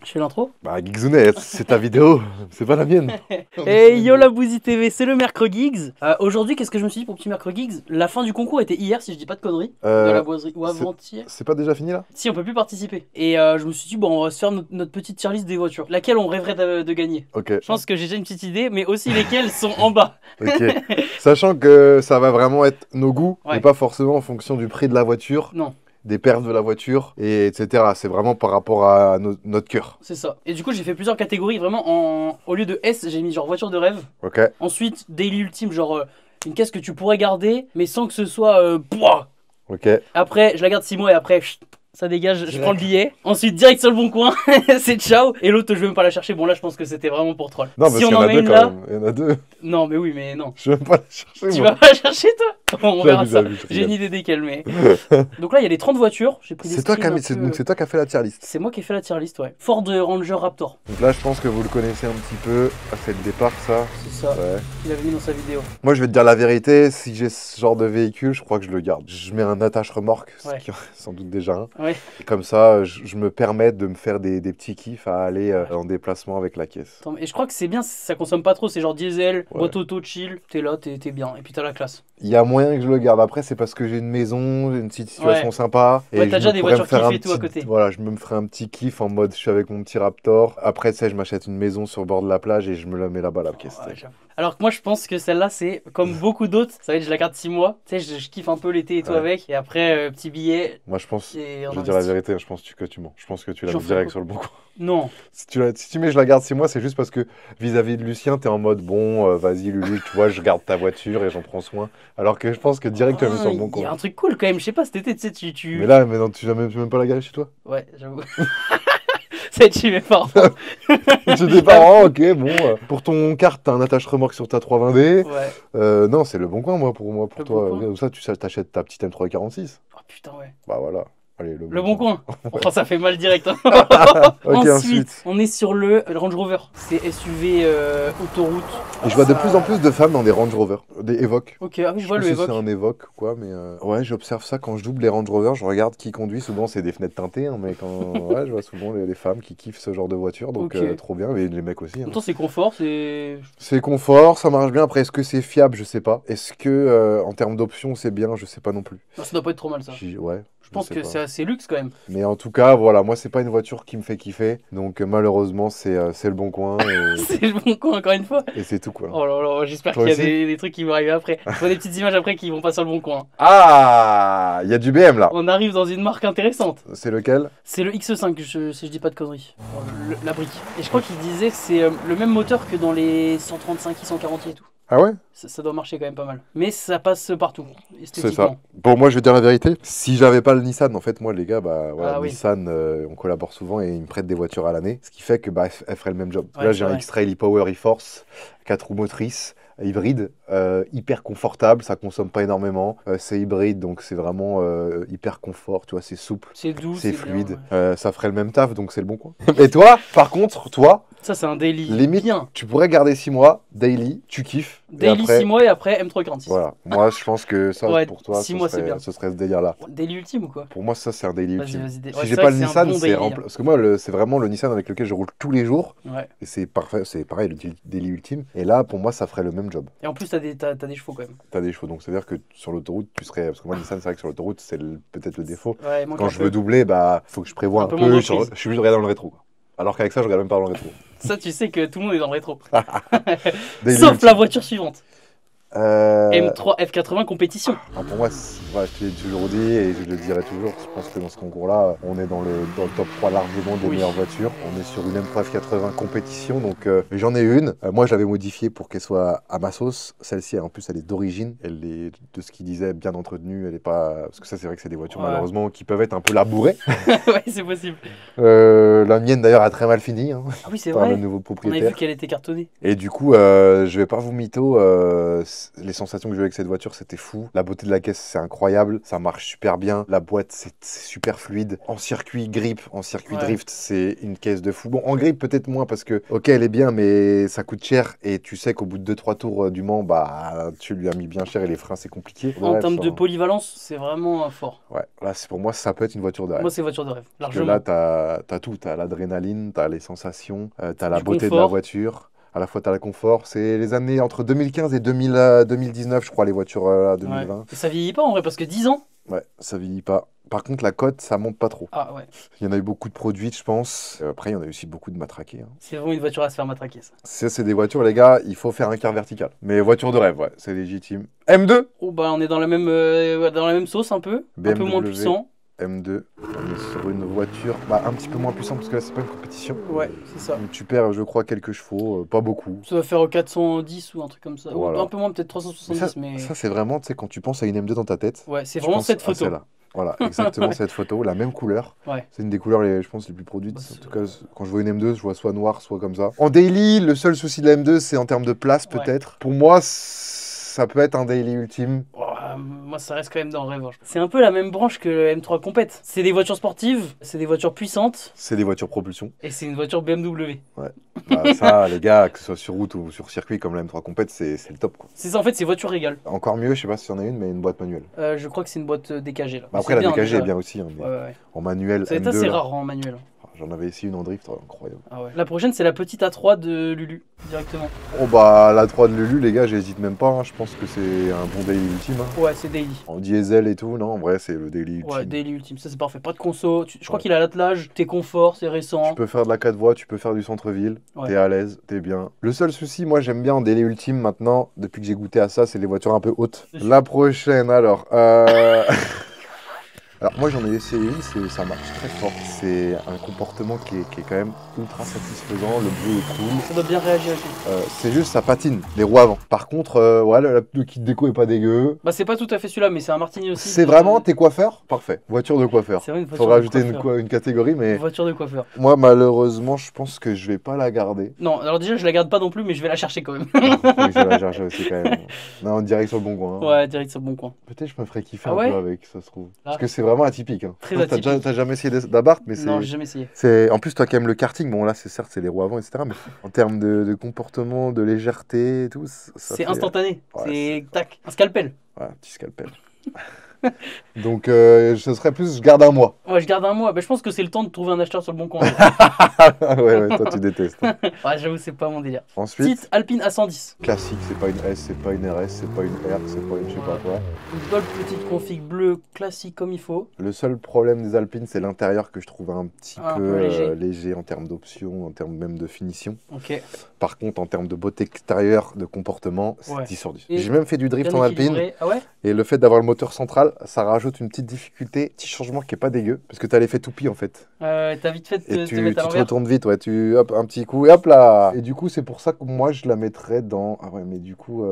Je fais l'intro. Bah, Geekzounet, c'est ta vidéo, c'est pas la mienne. Et yo la Bouzy TV, c'est le Mercredi Geeks. Aujourd'hui, qu'est-ce que je me suis dit pour petit Mercredi Geeks? La fin du concours était hier, si je dis pas de conneries, de la boiserie, ou avant-hier. C'est pas déjà fini là? Si, on peut plus participer. Et je me suis dit, bon, on va se faire notre petite tier list des voitures. Laquelle on rêverait de gagner? Ok. Je pense que j'ai déjà une petite idée, mais aussi lesquelles sont en bas. Ok. Sachant que ça va vraiment être nos goûts, Ouais. et pas forcément en fonction du prix de la voiture, Non, des perfs de la voiture, et etc. C'est vraiment par rapport à notre cœur. c'est ça. Et du coup, j'ai fait plusieurs catégories, vraiment, au lieu de S, j'ai mis genre voiture de rêve. Ok. Ensuite, Daily Ultime, genre une caisse que tu pourrais garder, mais sans que ce soit pouah. Ok. Après, je la garde 6 mois et après, chut, ça dégage, je prends le billet. Ensuite, direct sur le bon coin, c'est ciao. Et l'autre, je vais même pas la chercher. Bon, là, je pense que c'était vraiment pour troll. Non, parce Si on qu'il y en en a met deux une quand là, même. Il y en a deux. non, mais oui, mais non. Je vais même pas la chercher. Tu moi. vas pas la chercher, toi? On verra J'abuse, ça. j'abuse, je J'ai une rigole. idée desquelles, mais. Donc là, il y a les 30 voitures. J'ai pris des C'est toi, screens un peu- donc c'est toi qui as fait la tier list. C'est moi qui ai fait la tier list, ouais. Ford Ranger Raptor. Donc là, je pense que vous le connaissez un petit peu. Ah, c'est le départ, ça. C'est ça. Ouais. Il avait mis dans sa vidéo. Moi, je vais te dire la vérité. Si j'ai ce genre de véhicule, je crois que je le garde. Je mets un attache-remorque, Ouais. ce qui en est sans doute déjà un. Ouais. Et comme ça, je me permets de me faire des petits kiffs à aller en déplacement avec la caisse. Attends, et je crois que c'est bien, ça consomme pas trop. C'est genre diesel, Ouais. boîte auto, chill. T'es là, t'es bien. Et puis t'as la classe. Il y a moyen que je le garde. Après, c'est parce que j'ai une maison, j'ai une petite situation Ouais. sympa. Ouais, je t'as déjà me des pourrais me voitures faire kiff un et tout à petit- côté. Voilà, je me ferai un petit kiff en mode je suis avec mon petit Raptor. Après, tu sais, je m'achète une maison sur le bord de la plage et je me la mets là-bas, la caisse. Ouais, j'avoue. Alors que moi je pense que celle-là c'est comme beaucoup d'autres, ça va être je la garde 6 mois, tu sais je kiffe un peu l'été et tout Ouais. avec, et après petit billet Moi, je pense, et je on vais dire la investit. vérité, je pense que tu mens. Je pense que tu la J'en mets fais direct quoi sur le bon coin. Non, Si tu mets je la garde 6 mois, c'est juste parce que vis-à-vis de Lucien, t'es en mode bon, vas-y Lulu, tu vois, je garde ta voiture et j'en prends soin. Alors que je pense que direct tu la mets sur le bon il y a coin. un truc cool quand même, je sais pas cet été tu sais tu... Mais là, non, tu n'as même pas la garer chez toi. Ouais j'avoue. C'est chez mes parents. Chez tes parents, ok, bon. Pour ton kart, t'as un attache-remorque sur ta 320D. Ouais. Non, c'est le bon coin, moi, pour Le toi. Bon Coin. Comme ça, tu t'achètes ta petite M346. Oh putain ouais. Bah voilà. Allez, Le bon coin. Oh, ça fait mal direct. Hein. Ok, ensuite. On est sur le Range Rover. C'est SUV autoroute. Et je vois de Ça- plus en plus de femmes dans des Range Rover, des Evoque. Ok, ah oui je vois sais le pas si Evoque. c'est un Evoque ou quoi, mais ouais, j'observe ça quand je double les Range Rover. Je regarde qui conduit. Souvent, c'est des fenêtres teintées, hein, mais quand ouais, je vois souvent les femmes qui kiffent ce genre de voiture, donc Ok. trop bien. Mais les mecs aussi. En Hein. même temps c'est confort, c'est... C'est confort, ça marche bien. Après, est-ce que c'est fiable? Je sais pas. Est-ce que en termes d'options, c'est bien? Je sais pas non plus. Non, ça doit pas être trop mal ça. Ouais. Je pense sais que pas. c'est assez luxe quand même. Mais en tout cas, voilà, moi, c'est pas une voiture qui me fait kiffer. Donc, malheureusement, c'est le bon coin C'est le bon coin encore une fois. et c'est tout, quoi. Oh là là, j'espère Toi qu'il y a aussi des trucs qui vont arriver après. Je vois des petites images après qui vont pas sur le bon coin. Ah, il y a du BM là. On arrive dans une marque intéressante. C'est lequel? C'est le X5, si je dis pas de conneries. La brique. Et je crois qu'il disait que c'est le même moteur que dans les 135, 140 et tout. Ah ouais? Ça doit marcher quand même pas mal. Mais ça passe partout, C'est ça. esthétiquement. Bon, moi, je vais dire la vérité. Si j'avais pas le Nissan, en fait, moi, les gars, bah, voilà, Ah oui. Nissan, on collabore souvent et ils me prêtent des voitures à l'année. Ce qui fait que, bah, elle ferait le même job. Ouais, Là, c'est j'ai un vrai. X-Trail e-Power e-Force, 4 roues motrices, hybride, hyper confortable, ça consomme pas énormément. C'est hybride, donc c'est vraiment hyper confort, tu vois, c'est souple. C'est doux, C'est bien, fluide, ouais. ça ferait le même taf, donc c'est le bon coin. Et toi, par contre, toi, Ça, c'est un daily. limite, Bien. tu pourrais garder 6 mois, daily, tu kiffes. et Daily après, 6 mois et après M346. Voilà, moi je pense que ça, Ouais, pour toi, 6 mois, c'est bien. ce serait ce délire-là. Daily ultime ou quoi? Pour moi, ça, c'est un daily Vas-y, ultime. vas-y. Si Ouais, j'ai c'est pas vrai le que c'est un Nissan, bon c'est daily, hein. parce que moi, c'est vraiment le Nissan avec lequel je roule tous les jours. Ouais. Et c'est parfait, c'est pareil, le daily ultime. Et là, pour moi, ça ferait le même job. Et en plus, t'as des chevaux quand même. T'as des chevaux, donc c'est-à-dire que sur l'autoroute, tu serais. Parce que moi, le Nissan, c'est vrai que sur l'autoroute, c'est peut-être le défaut. Ouais, il manque Quand un je peu. veux doubler, bah, faut que je prévoie Un un peu peu. moins Je d'emprise. suis obligé de regarder dans le rétro. quoi. Alors qu'avec ça, je regarde même pas dans le rétro. Ça, tu sais que tout le monde est dans le rétro. Daily Sauf ultime. la voiture suivante. Euh, M3 F80 compétition. pour moi, voilà, je te l'ai toujours dit et je le dirai toujours. Je pense que dans ce concours-là, on est dans le top 3 largement des Oui. meilleures voitures. On est sur une M3 F80 compétition, donc j'en ai une. Moi, je l'avais modifiée pour qu'elle soit à ma sauce. Celle-ci, en plus, elle est d'origine. Elle est, de ce qu'il disait, bien entretenue. Elle est pas... Parce que ça, c'est vrai que c'est des voitures, Ouais. malheureusement, qui peuvent être un peu labourées. Ouais, c'est possible. La mienne, d'ailleurs, a très mal fini Ah oui, c'est par le vrai. nouveau On avait vu propriétaire. qu'elle était cartonnée. Et du coup, je vais pas vous mytho, les sensations que j'ai eues avec cette voiture, c'était fou. La beauté de la caisse, c'est incroyable. Ça marche super bien. La boîte, c'est super fluide. En circuit grip, en circuit drift, c'est une caisse de fou. Bon, en grip, peut-être moins parce que, ok, elle est bien, mais ça coûte cher. Et tu sais qu'au bout de 2-3 tours du Mans, bah, tu lui as mis bien cher et les freins, c'est compliqué. En termes de polyvalence, c'est vraiment fort. Ouais, là, pour moi, ça peut être une voiture de rêve. Moi, c'est voiture de rêve, largement. Parce que là, t'as tout. T'as l'adrénaline, t'as les sensations, t'as la beauté de la voiture. À la fois, tu as le confort. C'est les années entre 2015 et 2019, je crois, les voitures 2020. Ouais. Et ça vieillit pas en vrai, parce que 10 ans. Ouais, ça vieillit pas. Par contre, la cote, ça monte pas trop. Ah ouais. Il y en a eu beaucoup de produits, je pense. Après, il y en a eu aussi beaucoup de matraqués. Hein. C'est vraiment une voiture à se faire matraquer, ça. Ça, c'est des voitures, les gars, il faut faire un quart vertical. Mais voiture de rêve, ouais, c'est légitime. M2 Oh bah, on est dans la même sauce un peu. BMW. Un peu moins puissant. M2, on est sur une voiture un petit peu moins puissante parce que là c'est pas une compétition. Ouais, c'est ça. Donc, tu perds, je crois, quelques chevaux, pas beaucoup. Ça va faire 410 ou un truc comme ça. Voilà. Ou un peu moins, peut-être 370. Mais ça c'est vraiment, tu sais, quand tu penses à une M2 dans ta tête. Ouais, c'est vraiment cette photo. Voilà, exactement cette photo, la même couleur. Ouais. C'est une des couleurs, je pense, les plus produites. En tout cas, quand je vois une M2, je vois soit noir, soit comme ça. En daily, le seul souci de la M2, c'est en termes de place, peut-être. Pour moi, ça peut être un daily ultime. Moi, ça reste quand même dans le rêve. C'est un peu la même branche que le M3 Compète. C'est des voitures sportives, c'est des voitures puissantes. C'est des voitures propulsion. Et c'est une voiture BMW. Ouais. Bah, ça, les gars, que ce soit sur route ou sur circuit comme la M3 Compète, c'est le top. C'est ça, en fait, c'est voiture régale. Encore mieux, je sais pas si y en a une, mais une boîte manuelle. Je crois que c'est une boîte DKG. Là. Bah, après, la DKG est bien aussi. Hein, ouais. En manuel. C'est assez rare en manuel. J'en avais essayé une en drift, incroyable. Ah ouais. La prochaine, c'est la petite A3 de Lulu, directement. Oh bah, la 3 de Lulu, les gars, j'hésite même pas. Hein. Je pense que c'est un bon daily ultime. Hein. Ouais, c'est daily. En diesel et tout, non, en vrai, c'est le daily ultime. Ouais, daily ultime, ça c'est parfait. Pas de conso. Je crois qu'il a l'attelage, t'es confort, c'est récent. Tu peux faire de la 4 voies, tu peux faire du centre-ville. Ouais. T'es à l'aise, t'es bien. Le seul souci, moi, j'aime bien en daily ultime maintenant, depuis que j'ai goûté à ça, c'est les voitures un peu hautes. La prochaine, alors. Alors moi j'en ai essayé une, ça marche très fort. C'est un comportement qui est quand même ultra satisfaisant, le bruit est cool. Ça doit bien réagir aussi. C'est juste ça patine, les roues avant. Par contre, ouais, le kit déco est pas dégueu. Bah c'est pas tout à fait celui-là, mais c'est un Martini aussi. C'est vraiment tes coiffeurs? Parfait. Voiture de coiffeur. C'est vrai, une voiture Faudra ajouter une catégorie, mais... Voiture de coiffeur. Moi malheureusement je pense que je vais pas la garder. Non, alors déjà je la garde pas non plus, mais je vais la chercher quand même. Je vais la chercher aussi quand même. Non, direct sur le bon coin. Hein. Ouais, direct sur le bon coin. Peut-être je me ferais kiffer un peu avec, ça se trouve. Parce que c'est vraiment atypique. Hein. Très atypique. T'as jamais essayé d'Abarth, mais c'est... Non, j'ai jamais essayé. En plus, toi qui aimes le karting, bon là, certes, c'est les roues avant, etc. Mais en termes de comportement, de légèreté et tout, c'est instantané. Ouais, c'est tac, un scalpel. Ouais, un petit scalpel. Donc, ce serait plus, je garde un mois. Ouais, je garde un mois. Bah, je pense que c'est le temps de trouver un acheteur sur le bon coin. ouais, toi, tu détestes. Hein. Ouais, j'avoue, c'est pas mon délire. Ensuite, petite Alpine A110. Classique, c'est pas une S, c'est pas une RS, c'est pas une R, c'est pas une je sais pas quoi. Une bonne petite config bleue classique comme il faut. Le seul problème des Alpines, c'est l'intérieur que je trouve un petit peu léger en termes d'options, en termes même de finition. Ok. Par contre, en termes de beauté extérieure, de comportement, c'est 10 sur 10. J'ai même fait du drift en Alpine. Ah ouais. Et le fait d'avoir le moteur central, ça rajoute une petite difficulté, petit changement qui est pas dégueu, parce que tu as l'effet toupie en fait. T'as vite fait de te mettre à l'envers. Tu te retournes vite, ouais, hop, un petit coup, et hop là. Et du coup, c'est pour ça que moi, je la mettrais dans... Ah ouais, mais du coup,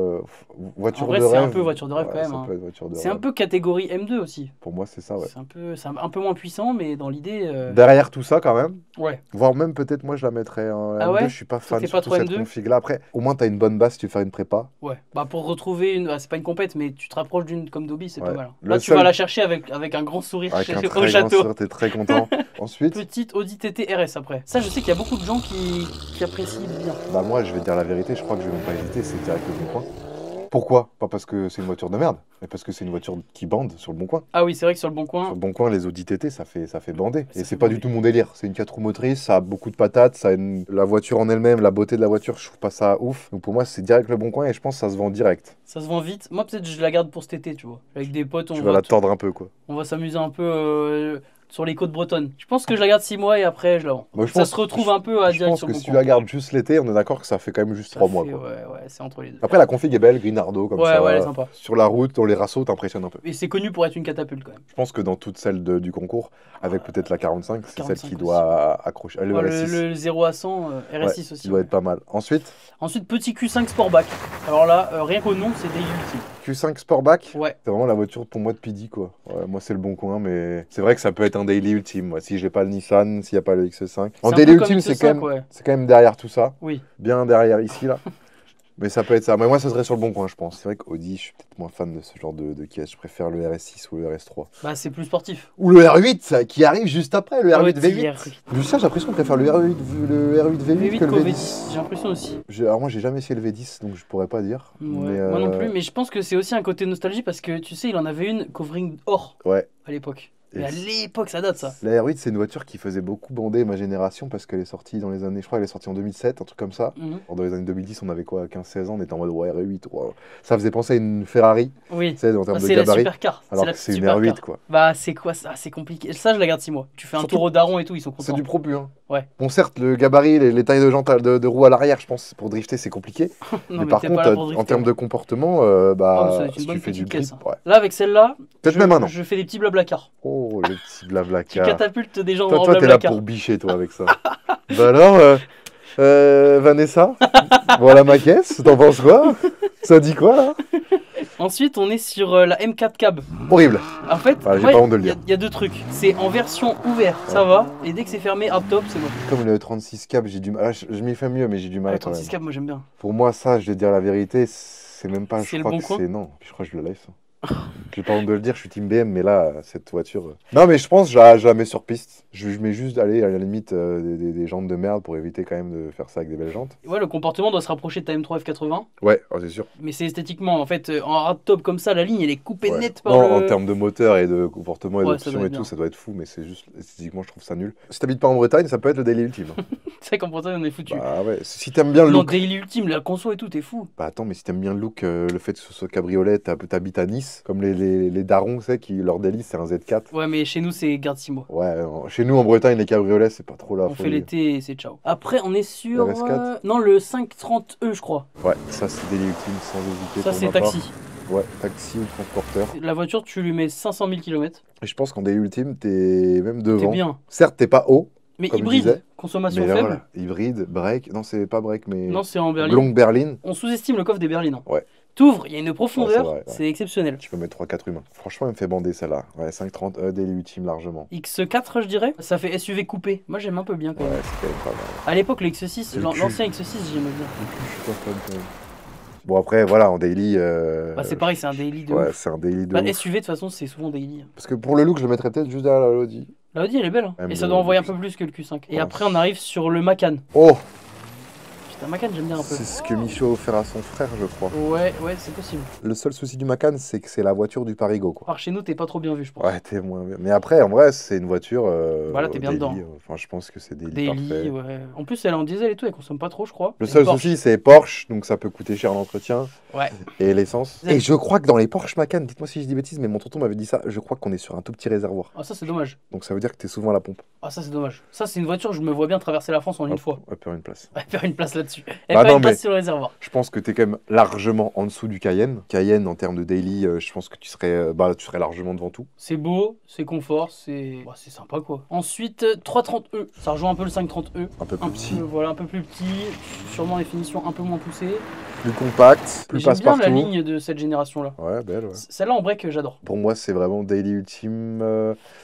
voiture de rêve. C'est un peu voiture de rêve quand même. Hein. C'est un peu catégorie M2 aussi. Pour moi, c'est ça, ouais. C'est un peu moins puissant, mais dans l'idée... Derrière tout ça, quand même. Ouais. Voire même, peut-être, moi, je la mettrais en M2. Ouais, je suis pas fan de cette config-là. Après, au moins, tu as une bonne base si tu veux faire une prépa. Ouais. Bah, pour retrouver une... c'est pas une compète, mais tu te rapproches d'une comme Dobby, c'est pas mal. Là, tu vas la chercher avec un grand sourire au château. T'es très content. Ensuite, petite Audi TT RS après. Ça, je sais qu'il y a beaucoup de gens qui apprécient bien. Bah moi, je vais te dire la vérité, je crois que je vais même pas hésiter, c'est direct le bon coin. Pourquoi? Pas parce que c'est une voiture de merde, mais parce que c'est une voiture qui bande sur le bon coin. Ah oui, c'est vrai que sur le bon coin... Sur le bon coin, les Audi TT, ça fait bander. Et c'est pas du tout mon délire. C'est une 4 roues motrices, ça a beaucoup de patates, la voiture en elle-même, la beauté de la voiture, je trouve pas ça ouf. Donc pour moi, c'est direct le bon coin et je pense que ça se vend direct. Ça se vend vite. Moi, peut-être je la garde pour cet été, tu vois. Avec des potes, tu vas la tordre un peu, quoi. On va s'amuser un peu... sur les côtes bretonnes. Je pense que je la garde 6 mois et après je la vends. Ça se retrouve un peu à direct sur le bon coin. Je pense que si tu la gardes juste l'été, on est d'accord que ça fait quand même juste 3 mois. Quoi. Ouais, c'est entre les deux. Après, la config est belle, Grinardo, comme ça. Ouais, elle est sympa. Sur la route, dans les rassos, t'impressionne un peu. Et c'est connu pour être une catapulte quand même. Je pense que dans toutes celles du concours, avec peut-être la 45, c'est celle qui doit accrocher. Le 0 à 100, RS6 aussi. Il doit être pas mal. Ensuite, petit Q5 Sportback. Alors là, rien qu'au nom, c'est des ultimes. Q5 Sportback, ouais. C'est vraiment la voiture pour moi de PD, quoi. Ouais, moi, c'est le bon coin, mais c'est vrai que ça peut être un daily ultime. Moi. Si j'ai pas le Nissan, s'il n'y a pas le X5. En daily ultime, c'est quand même derrière tout ça. Oui. Bien derrière ici, là. Mais ça peut être ça. Mais moi, ça serait sur le bon coin, je pense. C'est vrai qu'Audi, je suis peut-être moins fan de ce genre de caisse. Je préfère le RS6 ou le RS3. Bah, c'est plus sportif. Ou le R8, ça, qui arrive juste après, le R8 Ouais, V8. R8. Lucien, j'ai l'impression qu'on préfère le R8, V8 que le qu'au V10. J'ai l'impression aussi. Alors moi, j'ai jamais essayé le V10, donc je pourrais pas dire. Ouais, Mais, moi non plus, mais je pense que c'est aussi un côté nostalgie parce que tu sais, il en avait une covering or Ouais. à l'époque. Et Mais à l'époque, ça date ça. la R8, c'est une voiture qui faisait beaucoup bander ma génération parce qu'elle est sortie dans les années, je crois qu'elle est sortie en 2007, un truc comme ça. Dans les années 2010, on avait quoi, 15-16 ans, on était en mode ouais, R8, wow. Ça faisait penser à une Ferrari, Oui. tu sais, en termes de C'est la gabarit. supercar. Alors la que c'est une supercar. R8, quoi. Bah, c'est quoi ça? C'est compliqué. Ça, je la garde 6 mois. Tu fais un Surtout- tour au daron et tout, ils sont contents. C'est du propu, hein. Ouais. Bon, certes, le gabarit, les tailles de jantes de roues à l'arrière, je pense, pour drifter, c'est compliqué. Non, mais par t'es pas contre, là pour en drifter. termes de comportement, Ah, mais bah, ça doit être une si bonne tu fais du petite grip, caisse, hein. ouais. Là, avec celle-là, Peut-être même un an. je fais des petits blablacar. Oh, le petit Tu blablacar. catapultes des gens Toi, en t'es là blablacar. pour bicher, toi, avec ça. Bah alors, Vanessa, voilà ma caisse, t'en penses quoi? Ça dit quoi, là? Ensuite, on est sur la M4 Cab. Horrible. En fait, Ah, j'ai pas honte de le dire. il y a deux trucs. C'est en version ouverte, ça va. Et dès que c'est fermé, hard top, c'est bon. Comme le 36 cap, j'ai du mal. Ah, je m'y fais mieux, mais j'ai du mal Le quand même. 36 Cab, moi j'aime bien. Pour moi, ça, je vais te dire la vérité, c'est même pas. C'est Je le crois bon que coin c'est. Non, je crois que je le laisse. J'ai pas honte de le dire, je suis team BM, mais là, cette voiture. Non, mais je pense que je la mets sur piste. Je mets juste, allez, à la limite, des jantes de merde pour éviter quand même de faire ça avec des belles jantes. Ouais, le comportement doit se rapprocher de ta M3 F80. Ouais, oh, c'est sûr. Mais c'est esthétiquement, en fait, en hard top comme ça, la ligne elle est coupée Ouais. nette par Non, le. en termes de moteur et de comportement et Ouais, ça d'options doit et être tout, bien. ça doit être fou, mais c'est juste esthétiquement, je trouve ça nul. Si t'habites pas en Bretagne, ça peut être le daily ultime. Tu sais qu'en Bretagne on est foutu. Bah ouais, si t'aimes bien le Non, look. Daily Ultime, la conso et tout, t'es fou. Bah attends, mais si t'aimes bien le look, le fait que ce soit cabriolet, t'habites à Nice, comme les darons, tu sais, qui leur délice, c'est un Z4. Ouais, mais chez nous c'est garde 6 mois. Ouais, chez nous en Bretagne, les cabriolets, c'est pas trop la On fait folie. l'été et c'est ciao. Après, on est sur. RS4. Non, le 530E, je crois. Ouais, ça c'est daily ultime sans hésiter. Ça, pour c'est ma part. taxi. Ouais, taxi ou transporteur. La voiture, tu lui mets 500 000 km. Et je pense qu'en daily ultime, t'es même devant. T'es bien. Certes, t'es pas haut, Mais comme je hybride, disais, consommation mais là, faible. voilà, hybride, break. Non, c'est pas break, mais. Non, c'est en berline. Long berline. On sous-estime le coffre des berlines. Ouais. T'ouvres, il y a une Ouais, profondeur, c'est vrai, ouais. c'est exceptionnel. Tu peux mettre 3-4 humains. Franchement, elle me fait bander celle-là. Ouais, 530 daily ultime largement. X4, je dirais. Ça fait SUV coupé. Moi, j'aime un peu bien quand Ouais, même. c'est quand même pas mal. À l'époque, le X6, C'est le cul. l'ancien X6, j'aimais bien. Je suis pas fan quand même. Bon, après, voilà, en daily. Bah, c'est pareil, c'est un daily de Ouais, ouf. c'est un daily de Bah, ouf. SUV, de toute façon, c'est souvent daily. Parce que pour le look, je le mettrais peut-être juste derrière la Audi. La Audi, elle est belle. Hein. Même Et ça le- doit envoyer un peu plus que le Q5. Et Ouais. après, on arrive sur le Macan. Oh, Putain, Macan, j'aime bien un peu. c'est ce que Michaud a offert à son frère, je crois. Ouais, c'est possible. Le seul souci du Macan, c'est que c'est la voiture du Parigo, quoi. Par chez nous, t'es pas trop bien vu, je pense. Ouais, t'es moins bien. Mais après, en vrai, c'est une voiture. Voilà, t'es bien daily, dedans. Enfin, je pense que c'est daily, Daily, parfait. ouais. En plus, elle est en diesel et tout, elle consomme pas trop, je crois. Le Et seul Porsche. souci, c'est Porsche, donc ça peut coûter cher l'entretien Ouais. et l'essence. Diesel. Et je crois que dans les Porsche Macan, dites-moi si je dis bêtises, mais mon tonton m'avait dit ça, je crois qu'on est sur un tout petit réservoir. Ah, ça, c'est dommage. Donc ça veut dire que t'es souvent à la pompe. Ah, ça, c'est dommage. Ça, c'est une voiture, je me vois bien traverser la France en une Hop, fois. hop, faire une place. Elle faire une place là-dessus. Elle Bah fait non, une place mais- sur le réservoir. Je pense que tu es quand même largement en dessous du Cayenne. Cayenne, en termes de daily, je pense que tu serais largement devant tout. C'est beau, c'est confort, c'est sympa quoi. Ensuite, 330E, ça rejoint un peu le 530E. Un peu plus petit, Voilà, un peu plus petit, sûrement des finitions un peu moins poussées. plus compact, plus Mais j'aime bien passe-partout. la ligne de cette génération-là. Ouais, belle, ouais. Celle-là en break, j'adore. Pour moi, c'est vraiment daily ultime.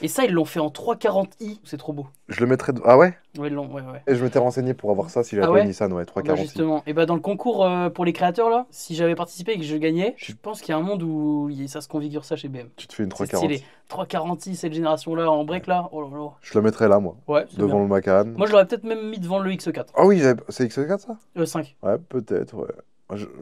Et ça, ils l'ont fait en 340i, c'est trop beau. Je le mettrais. Ah ouais? Ouais, ils l'ont, ouais. Et je m'étais renseigné pour avoir ça si j'avais Ah pas ouais une Nissan, ouais, Bah 340. justement, et bah dans le concours pour les créateurs là, si j'avais participé et que je gagnais, je pense qu'il y a un monde où ça se configure ça chez BM. Tu te fais une C'est 340. stylé. 340i, cette génération-là, en break là, oh là là. Je le mettrais là, moi, Ouais, c'est devant bien. le Macan. Moi je l'aurais peut-être même mis devant le X4. Ah oui, c'est X4 ça? 5. Ouais, peut-être, ouais.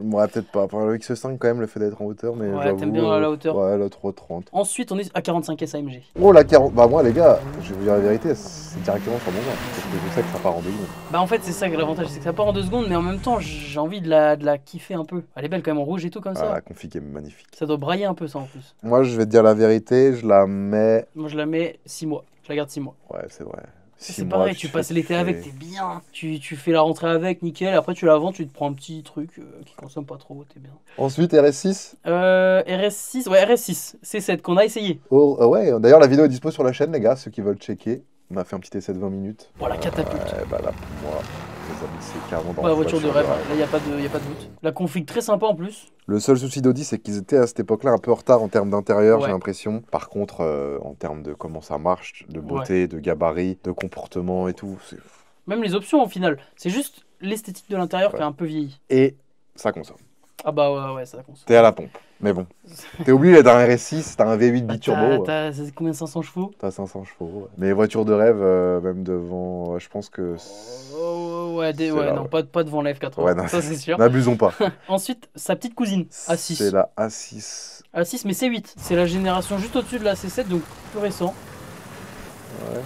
Ouais, peut-être pas. Enfin, le X5, quand même, le fait d'être en hauteur, mais Ouais, j'avoue, t'aimes bien la hauteur. Ouais, la 330. Ensuite, on est à 45S AMG. Oh, la 40. Bah, moi, les gars, je vais vous dire la vérité, c'est directement sur mon ventre. Parce que je sais que ça part en deux secondes. Bah en fait, c'est ça que l'avantage, c'est que ça part en 2 secondes, mais en même temps, j'ai envie de la kiffer un peu. Elle est belle quand même en rouge et tout comme Ah, ça. la config est magnifique. Ça doit brailler un peu ça en plus. Moi, je vais te dire la vérité, je la mets. Moi je la mets 6 mois. Je la garde 6 mois. Ouais, c'est vrai. C'est pareil, tu passes l'été fais- avec, t'es bien. Tu fais la rentrée avec, nickel. Après, tu la vends, tu te prends un petit truc qui consomme pas trop, t'es bien. Ensuite, RS6. RS6, ouais, RS6, C7 qu'on a essayé. Oh, ouais, d'ailleurs, la vidéo est dispo sur la chaîne, les gars, ceux qui veulent checker. On a fait un petit essai de 20 minutes. Voilà, catapulte. Ouais, bah là, pour moi, les amis, c'est carrément dans Bah, la voiture de rêve, là, il n'y a pas de doute. La config très sympa en plus. Le seul souci d'Audi, c'est qu'ils étaient à cette époque-là un peu en retard en termes d'intérieur, Ouais. j'ai l'impression. Par contre, en termes de comment ça marche, de beauté, de gabarit, de comportement et tout. Même les options au final. C'est juste l'esthétique de l'intérieur qui a un peu vieilli. Et ça consomme. Ah bah ouais, ça consomme. T'es à la pompe. Mais bon, t'es obligé d'un RS6, t'as un V8 biturbo. T'as combien, 500 chevaux? T'as 500 chevaux. Ouais. Mais voiture de rêve, même devant, je pense que. Ouais, non, pas devant la F80, ouais, non, ça c'est sûr. N'abusons pas. Ensuite, sa petite cousine, A6. C'est la A6. A6, mais C8. C'est la génération juste au-dessus de la C7, donc plus récent. Ouais.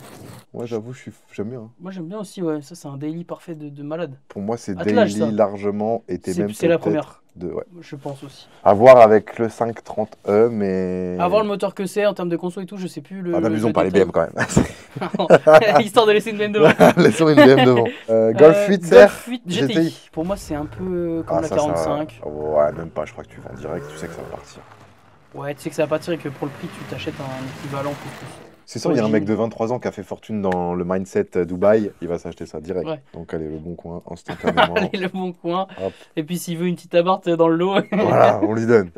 Moi, j'avoue, j'aime bien. Moi, j'aime bien aussi, ouais. Ça, c'est un daily parfait de malade. Pour moi, c'est Attelage, daily largement. Et t'es même c'est la première. Ouais. Je pense aussi. À voir avec le 530e, mais. À voir le moteur que c'est en termes de conso et tout, je sais plus le. Ah, n'abusons pas, les BM quand même. Histoire de laisser une BM devant. Laissons une BM devant. Golf 8 CR Golf 8 GTI. Pour moi, c'est un peu comme la 45. Ouais, même pas. Je crois que tu vends direct, tu sais que ça va partir. Ouais, tu sais que ça va partir et que pour le prix, tu t'achètes un équivalent plus. C'est sûr, il y a un mec de 23 ans qui a fait fortune dans le mindset Dubaï, il va s'acheter ça direct. Ouais. Donc allez, le bon coin, instantanément. Allez, le bon coin. Hop. Et puis s'il veut une petite abarth dans le lot. Voilà, on lui donne.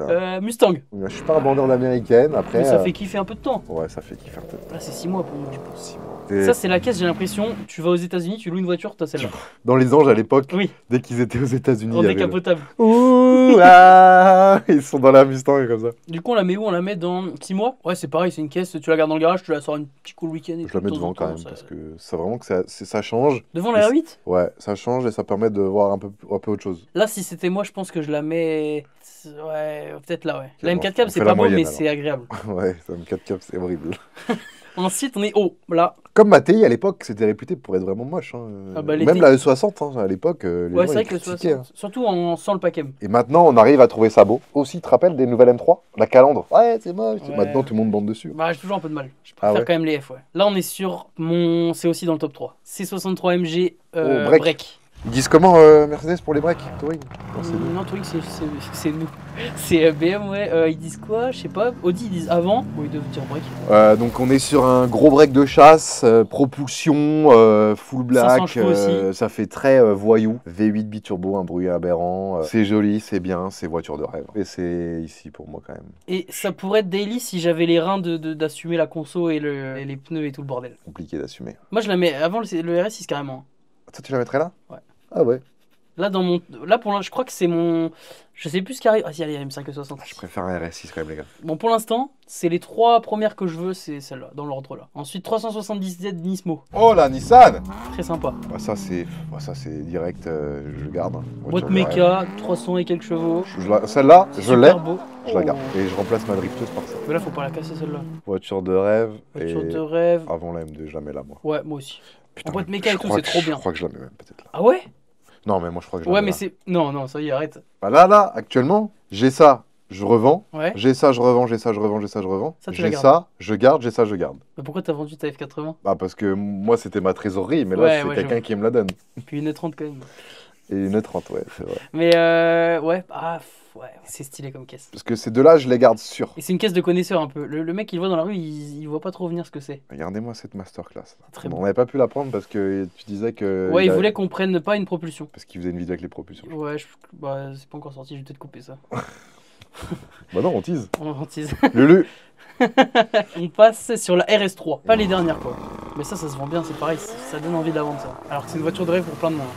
Mustang. Je suis pas un bandeur d'américaine, après. Mais ça fait kiffer un peu de temps. Ouais, ça fait kiffer un peu. Là, c'est 6 mois pour moi, je pense. 6 mois. Ça, c'est la caisse, j'ai l'impression. Tu vas aux États-Unis, tu loues une voiture, t'as celle-là. Dans les anges à l'époque, oui. Dès qu'ils étaient aux États-Unis. En décapotable. Ouh, ah, ils sont dans la Mustang et comme ça. Du coup, on la met où? On la met dans 6 mois? Ouais, c'est pareil, c'est une caisse, tu la gardes dans le garage, tu la sors un petit cool week-end. Je la mets devant quand même, parce que ça vraiment que ça change. Devant la R8? Ouais, ça change et ça permet de voir un peu autre chose. Là, si c'était moi, je pense que je la mets. Ouais, peut-être là, ouais. La M4 On cab, c'est fait pas la beau, moyenne, mais alors. c'est agréable. Ouais, ça me 4 cap, c'est horrible. Ensuite, on est haut, là. Comme ma TI à l'époque, c'était réputé pour être vraiment moche. Hein. Ah bah, même la E60, hein, à l'époque, les ouais, gens c'est vrai ils que le critiquaient, 60, surtout sans le paquet. Et maintenant, on arrive à trouver ça beau. Aussi, tu te rappelles des nouvelles M3? La calandre. Ouais, c'est moche. Ouais. Maintenant, tout le monde bande dessus. Bah, j'ai toujours un peu de mal. Je préfère quand même les F, ouais. Là, on est sur mon. C'est aussi dans le top 3. C63 MG break. Ils disent comment Mercedes pour les breaks? Touring? Non, Touring, c'est nous. C'est BM, ouais. Ils disent quoi? Je sais pas. Audi, ils disent avant. Bon, ils doivent dire break. Donc, on est sur un gros break de chasse, propulsion, full black. Ça fait très voyou. V8 biturbo, un bruit aberrant. C'est joli, c'est bien, c'est voiture de rêve. Et c'est ici pour moi quand même. Et ça pourrait être daily si j'avais les reins d'assumer la conso et les pneus et tout le bordel. Compliqué d'assumer. Moi, je la mets avant le RS6 carrément. Toi, tu la mettrais là? Ouais. Ah ouais. Là, pour l'instant, je crois que c'est mon. Je sais plus ce qui arrive. Ah, si, allez, il y a M5 60. Je préfère un RS6 quand même, les gars. Bon, pour l'instant, c'est les 3 premières que je veux, c'est celle-là, dans l'ordre là. Ensuite, 370Z Nismo. Oh, la Nissan! Très sympa. Bah, ça, c'est direct, je garde. Hein. Boîte méca, 300 et quelques chevaux. Celle-là, je l'ai. Beau. Je la garde. Et je remplace ma drifteuse par ça. Mais là, faut pas la casser celle-là. Voiture de rêve. Voiture de rêve. Avant la M2, jamais là, moi. Ouais, moi aussi. Putain, en boîte méca et tout, c'est trop bien. Je crois que je la mets même peut-être là. Ah ouais? Non, mais moi je crois que je la Ouais, mets mais là. c'est. Non, ça y est, arrête. Bah là, actuellement, j'ai ça, je revends. Ouais. J'ai ça, je revends, j'ai ça, je revends, j'ai ça, je revends. Ça, tu la J'ai gardes. ça, je garde, j'ai ça, je garde. Mais pourquoi t'as vendu ta F80? Bah parce que moi c'était ma trésorerie, mais là Ouais, c'est ouais, quelqu'un j'avoue. qui me la donne. Puis une 30 quand même. Et une 30, ouais, c'est vrai. Mais ouais, ouais, c'est stylé comme caisse. Parce que ces deux-là, je les garde sûrs. Et c'est une caisse de connaisseur un peu. Le mec, il le voit dans la rue, il voit pas trop venir ce que c'est. Regardez-moi cette masterclass. Très On bon. n'avait pas pu la prendre parce que tu disais que. Ouais, il voulait qu'on prenne pas une propulsion. Parce qu'il faisait une vidéo avec les propulsions. Ouais, bah, c'est pas encore sorti, je vais peut-être couper ça. Bah non, on tease. On vantise. Lulu. On passe sur la RS3. Pas les dernières, quoi. Mais ça se vend bien, c'est pareil, ça donne envie de la vendre, ça. Alors que c'est une voiture de rêve pour plein de monde.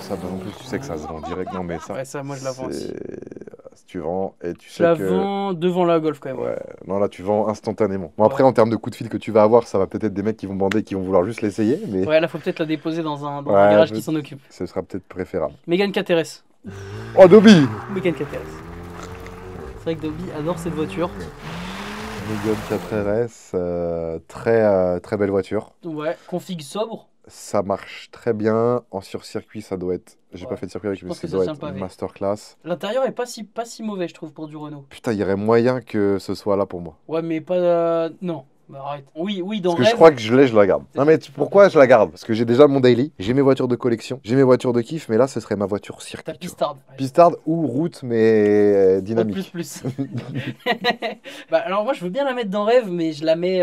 Ça, bah, en plus, tu sais que ça se vend direct. Non, mais ça. Ouais, ça, moi, je la vends aussi. Si tu vends et tu Je sais la que. vends devant la Golf, quand même. Ouais, non, là, tu vends instantanément. Bon, après, en termes de coups de fil que tu vas avoir, ça va peut-être être des mecs qui vont bander, qui vont vouloir juste l'essayer, mais Ouais, là, faut peut-être la déposer dans un Ouais, garage je- qui s'en occupe. ce sera peut-être préférable. Mégane 4RS. Oh, Dobby! Mégane 4RS. C'est vrai que Dobby adore cette voiture. Mégane 4RS, très belle voiture. Ouais, config sobre. Ça marche très bien. En sur-circuit, ça doit être. J'ai Ouais. pas fait de circuit avec, Je mais pense ça que ça doit tient être le pavé. masterclass. L'intérieur est pas si mauvais, je trouve, pour du Renault. Putain, il y aurait moyen que ce soit là pour moi. Ouais, mais pas. Non, bah, arrête. Oui, dans Parce que Rêve. je crois que je la garde. Non, mais pourquoi je la garde? Parce que j'ai déjà mon daily, j'ai mes voitures de collection, j'ai mes voitures de kiff, mais là, ce serait ma voiture Ta circuit. tu vois. pistarde. Pistarde ou route, mais Pas de dynamique. plus. Bah, alors, moi, je veux bien la mettre dans Rêve, mais je la mets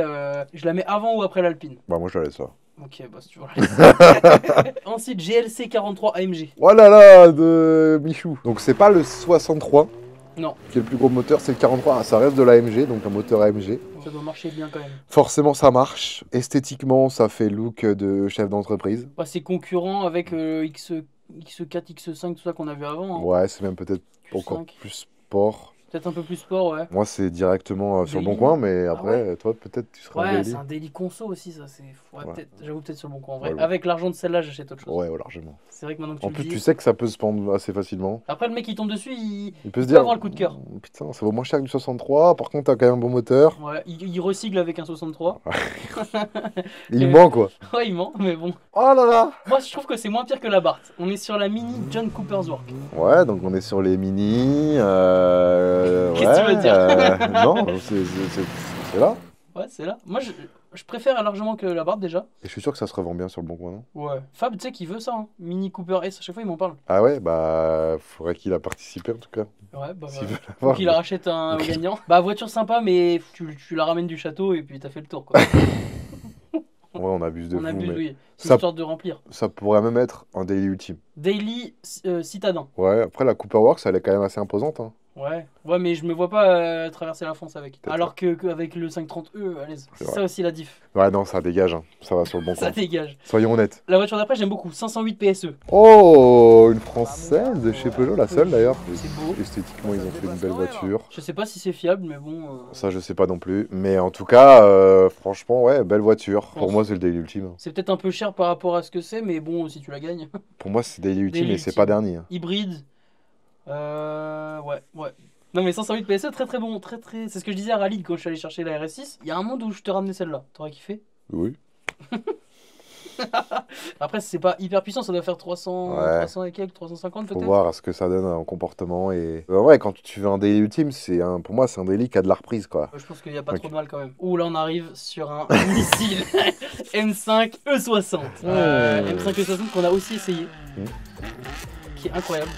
avant ou après l'Alpine. Bah, moi, je la laisse là. Ok, bah, si tu veux la laisser. Ensuite, GLC 43 AMG. Oh là là, de Michou. Donc, c'est pas le 63 Non, qui est le plus gros moteur, c'est le 43. Ah, ça reste de l'AMG, donc un moteur AMG. ça doit marcher bien quand même. Forcément, ça marche. Esthétiquement, ça fait look de chef d'entreprise. Bah, c'est concurrent avec X4, X5, tout ça qu'on a vu avant. Hein. Ouais, c'est même peut-être encore plus sport. Peut-être un peu plus sport, ouais. Moi, c'est directement sur le Bon Coin, mais après, toi, peut-être tu seras en daily. Ouais, c'est un daily conso aussi, ça. Ouais, ouais. J'avoue, peut-être sur le Bon Coin. En vrai, avec l'argent de celle-là, j'achète autre chose. Ouais, largement. C'est vrai que maintenant que en plus, tu sais que ça peut se pendre assez facilement. Après, le mec, il tombe dessus, il peut se dire, avoir le coup de cœur. Putain, ça vaut moins cher que du 63. Par contre, t'as quand même un bon moteur. Ouais, il recycle avec un 63. Il ment, quoi. Ouais, il ment, mais bon. Oh là là. Moi, je trouve que c'est moins pire que la Barth. On est sur la mini John Cooper's Work. Ouais, donc on est sur les mini. Qu'est-ce que tu veux dire non, c'est là. Ouais, c'est là. Moi, je préfère largement que la Barth déjà. Et je suis sûr que ça se revend bien sur le Bon Coin, non? Ouais. Fab, tu sais qu'il veut ça, hein. Mini Cooper S, à chaque fois, il m'en parle. Ah ouais, bah, faudrait qu'il a participé en tout cas. Ouais, bah S'il veut Faut l'avoir, qu'il la rachète au gagnant. Bah, voiture sympa, mais tu la ramènes du château et puis t'as fait le tour, quoi. Ouais, on abuse de fou. On abuse, mais oui. C'est ça- histoire de remplir. Ça pourrait même être un daily ultime. Daily citadin. Ouais, après la Cooper Works, elle est quand même assez imposante. Hein. Ouais, mais je me vois pas traverser la France avec. Alors qu'avec le 530e, à l'aise. C'est ça aussi la diff. Ouais, non, ça dégage. Hein. Ça va sur le Bon Coin. Ça dégage. Soyons honnêtes. La voiture d'après, j'aime beaucoup. 508 PSE. Oh, une française de chez Peugeot, la seule d'ailleurs. C'est beau. Esthétiquement, ils ont fait une belle voiture. Je sais pas si c'est fiable, mais bon. Ça, je sais pas non plus. Mais en tout cas, franchement, ouais, belle voiture. Pour moi, c'est le daily ultime. C'est peut-être un peu cher par rapport à ce que c'est, mais bon, si tu la gagnes. Pour moi, c'est daily ultime Daily et c'est ultime. pas dernier. Hein. Hybride. Ouais. Non, mais 508 PSE, très bon. C'est ce que je disais à Rallye quand je suis allé chercher la RS6. Il y a un monde où je te ramenais celle-là. T'aurais kiffé? Oui. Après, c'est pas hyper puissant, ça doit faire 300, 300 et quelques, 350 peut-être. Faut voir ce que ça donne en comportement. Et ouais, quand tu veux un daily ultime, pour moi, c'est un daily qui a de la reprise, quoi. Je pense qu'il n'y a pas trop de mal quand même. Ouh, là, on arrive sur un missile M5 E60. M5 E60 qu'on a aussi essayé. Qui est incroyable.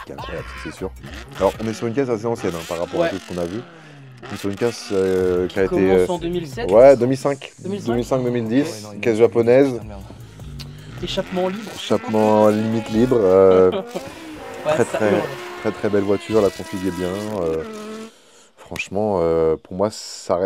Qui est incroyable, c'est sûr. Alors, on est sur une caisse assez ancienne hein, par rapport à tout ce qu'on a vu. On est sur une caisse qui a été. Commence en 2007. Ouais, 2005. 2005-2010. Caisse japonaise. Échappement libre. Échappement limite libre. Ouais, très belle voiture, la config est bien. Franchement, pour moi, ça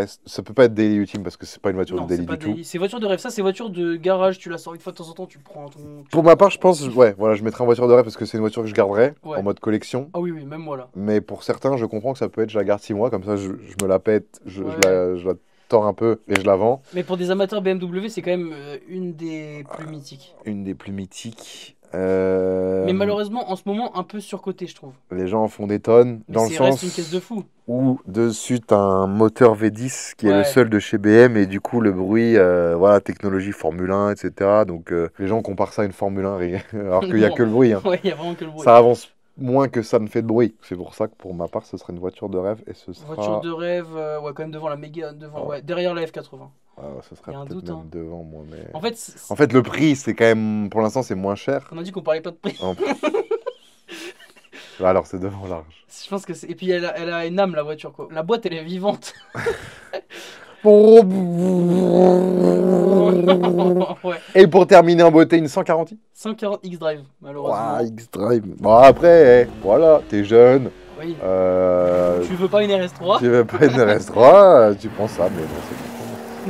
peut pas être daily ultime parce que c'est pas une voiture de daily du tout. C'est voiture de rêve, ça c'est voiture de garage, tu la sors une fois de temps en temps, tu prends ton. Pour ma part, je pense, je mettrais en voiture de rêve parce que c'est une voiture que je garderais en mode collection. Ah oui, même moi là. Mais pour certains, je comprends que ça peut être, je la garde 6 mois, comme ça je me la pète, je la tords un peu et je la vends. Mais pour des amateurs BMW, c'est quand même une des plus mythiques. Une des plus mythiques. Mais malheureusement, en ce moment, un peu surcoté, je trouve. Les gens en font des tonnes, dans le sens une caisse de fou. où dessus t'as un moteur V10 qui est le seul de chez BM et du coup le bruit, technologie Formule 1, etc. Donc les gens comparent ça à une Formule 1 alors qu'il n'y a que le bruit. Hein. Ouais, il n'y a vraiment que le bruit. Ça avance moins que ça ne fait de bruit. C'est pour ça que pour ma part, ce serait une voiture de rêve et ce sera... Voiture de rêve, quand même devant la méga, derrière la F80. Ce serait peut-être même devant moi, mais... En fait, le prix, c'est quand même... Pour l'instant, c'est moins cher. On a dit qu'on parlait pas de prix. Alors, c'est devant large. Je pense que c'est... Et puis, elle a une âme, la voiture, quoi. La boîte, elle est vivante. Et pour terminer en beauté, une 140i 140 X-Drive, malheureusement. X-Drive. Bon, après, voilà, t'es jeune. Oui. Tu veux pas une RS3 Tu veux pas une RS3, tu prends ça, mais bon, c'est bon.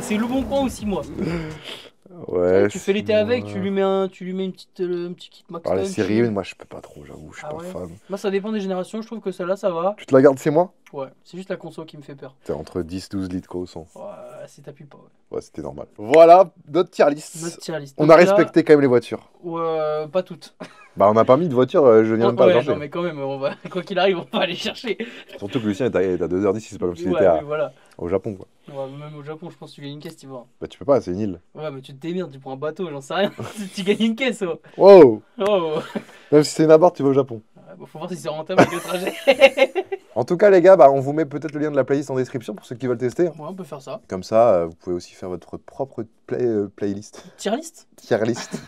C'est le bon coin ou 6 mois. Ouais. Tu fais l'été avec, tu lui mets un petit kit Max. La série 1, moi je peux pas trop, j'avoue, je suis pas fan. Moi ça dépend des générations, je trouve que celle-là ça va. Tu te la gardes 6 mois? Ouais, c'est juste la conso qui me fait peur. T'es entre 10-12 litres quoi au 100. Ouais, si t'appuies pas, ouais. C'était normal. Voilà, notre tier list. On a respecté quand même les voitures. Ouais, pas toutes. Bah on n'a pas mis de voiture, je viens de pas la chercher. Non mais quand même, quoi qu'il arrive, on va aller chercher. Surtout que Lucien est à 2h10, c'est pas comme s'il était au Japon quoi. Ouais, même au Japon, je pense que tu gagnes une caisse, tu vois. Bah tu peux pas, c'est une île. Ouais, mais tu te démerdes, tu prends un bateau, j'en sais rien. Tu gagnes une caisse, oh. Wow. Oh. Même si c'est une abord, tu vas au Japon. Faut voir si c'est rentable avec le trajet. En tout cas, les gars, on vous met peut-être le lien de la playlist en description pour ceux qui veulent tester. Ouais, on peut faire ça. Comme ça, vous pouvez aussi faire votre propre playlist. Tier list.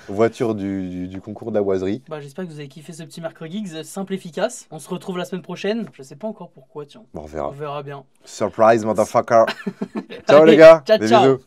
Voiture du concours de la boiserie. Bah, j'espère que vous avez kiffé ce petit mercredi Geeks simple et efficace. On se retrouve la semaine prochaine. Je sais pas encore pourquoi, tiens. On verra. On verra bien. Surprise, motherfucker. Ciao les gars. Ciao, des ciao. bisous.